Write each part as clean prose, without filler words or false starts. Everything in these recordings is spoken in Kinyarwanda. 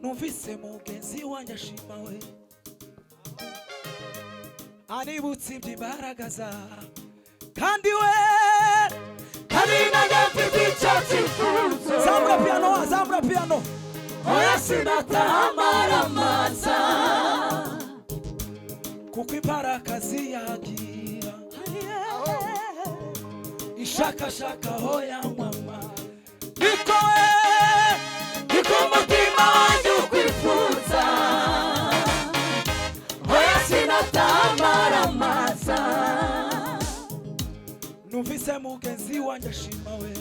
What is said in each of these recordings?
numvise mugenzi wanjye ashima we anibutse iby'imbaraga za kandi we mfite icyo cyifuzo. Zamura piano oya sinatamaramaza kuko imbaraga ziyagira ishakashaka aho yamama niko umutima wanjye ukwifuza. oya sinatamaramaza numvise mugenzi wanjye ashima we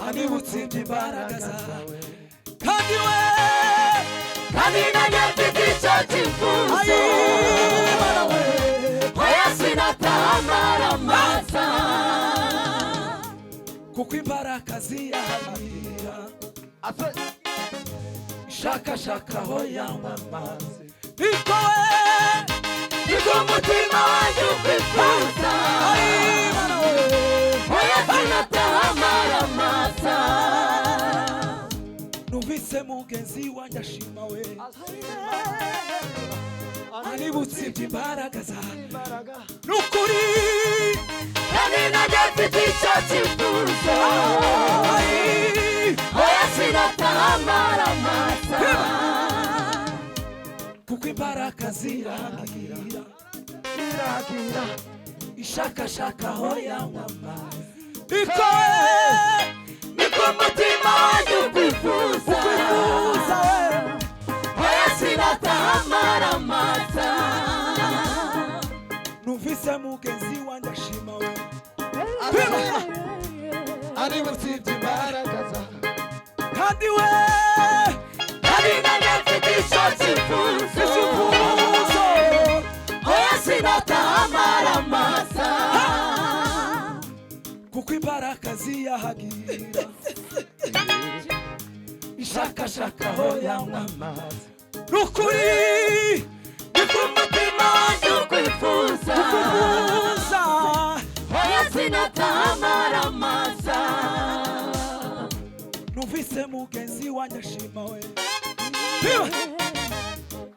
anibutse iby'imbaraga zawe kandi we nanjye mfite icyo cyifuzo. oya sinatamaramaza kuko imbaraga ziyagira ishakashaka aho yamamaze niko umutima wanjye ukwifuza. oya sinatamaramaza numvise mugenzi wanjye ashima we anibutse iby'imbaraga zawe n'ukuri nanjye mfite icyo cyifuzo. oya sinatamaramaza kuko imbaraga ziragira ishakashaka aho yamamaze niko umutima wanjye ukwifuza. oya sinatamaramaza numvise mugenzi wanjye ashima we anibutse iby'imbaraga zawe kandi we nanjye mfite icyo cyifuzo. oya sinatamaramaza kuko imbaraga ziyagira ishakashaka aho yamamaze n'ukuri umutima wanjye ukwifuza. oya sinatamaramaza numvise mugenzi wanjye ashima we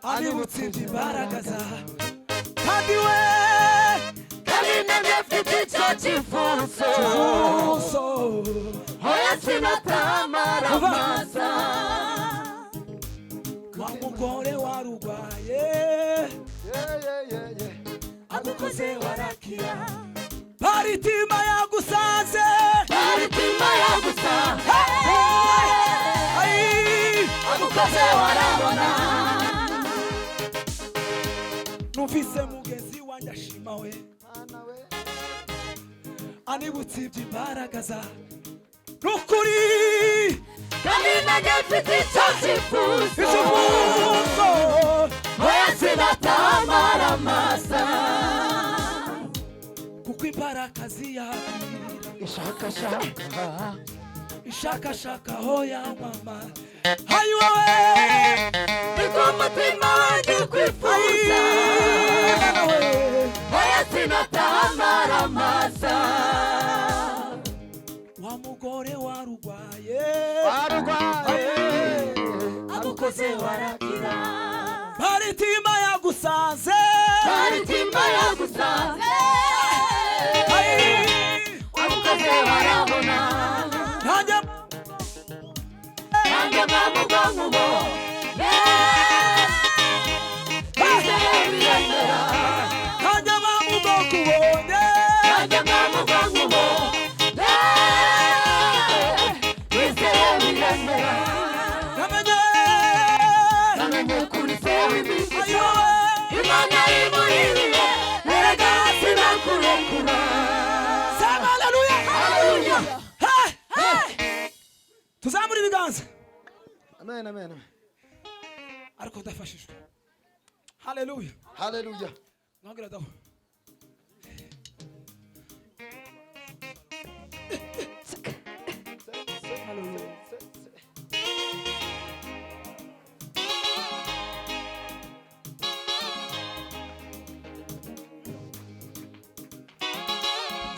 anibutse iby'imbaraga zawe kandi we nanjye mfite icyo cyifuzo. oya sinatamaramaza wa mugore warurwaye agukoze warakira paritima yagusaze agukoze warabona numvise mugenzi wanjye ashima we anibutse iby'imbaraga zawe n'ukuri nanjye mfite icyo cyifuzo. oya sinatamaramaza kuko imbaraga ziyagira ishakashaka aho yamamaze hayi wowe niko umutima wanjye ukwifuza. oya sinatamaramaza wa mugore warurwaye agukoze warakira paritima yagusaze agukoze warabona nanjye bwamugongo nanjye bamugoko ubonye namenye kuri sewe ayo imana imuririye erega sinakurekura. sema haleluya Haleluya. tuzamura ibiganza Amen, amen. ariko ndafashishwa haleluya Hallelujah. nongera daho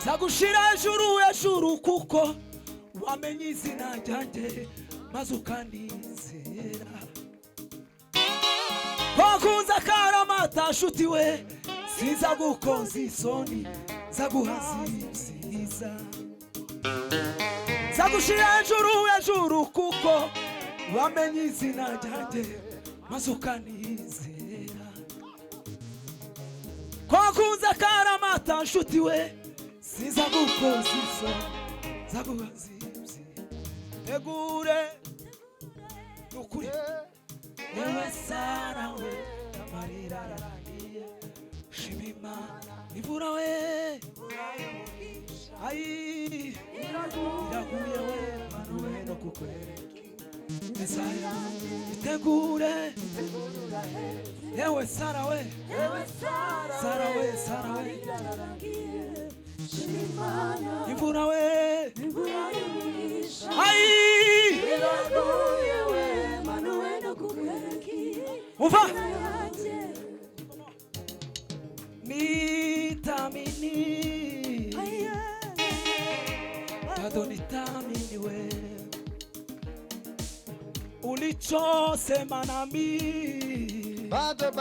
Zagushira hejuru kuko wamenye izina ryanjye maze ukanizera. Wakunze akaramata nshuti we, siza gukoza isoni zaguhaza ibyiza. Zagushira hejuru kuko wamenye izina ryanjye maze ukanizera. Wakunze akaramata nshuti we, siza gukoza isoni zaguhaza ibyiza. Tegure nukuri yewe Sara we, amarira ararangiye, shima Imana imvura we, ayi iraguye we, Mana we no kukwereka Mesaya. Itegure yewe Sara we, Sara we, imvura we, ayi iraguye we, Mana we no kukwereka uva nitamini, bado nitamini we, ulichosema nami, bado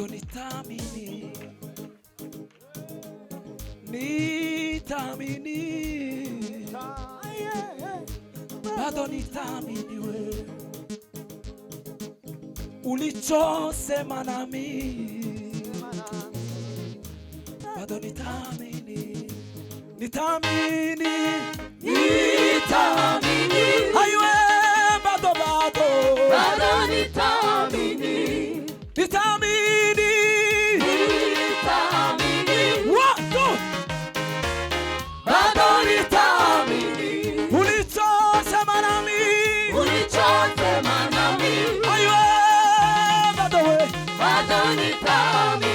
nitamini, bado nitamini we, ulichosema nami, bado nitamini, aywe bado nitamini, watu bado nitamini, ulichosema nami, ulichosema nami, aywe bado bado nitamini.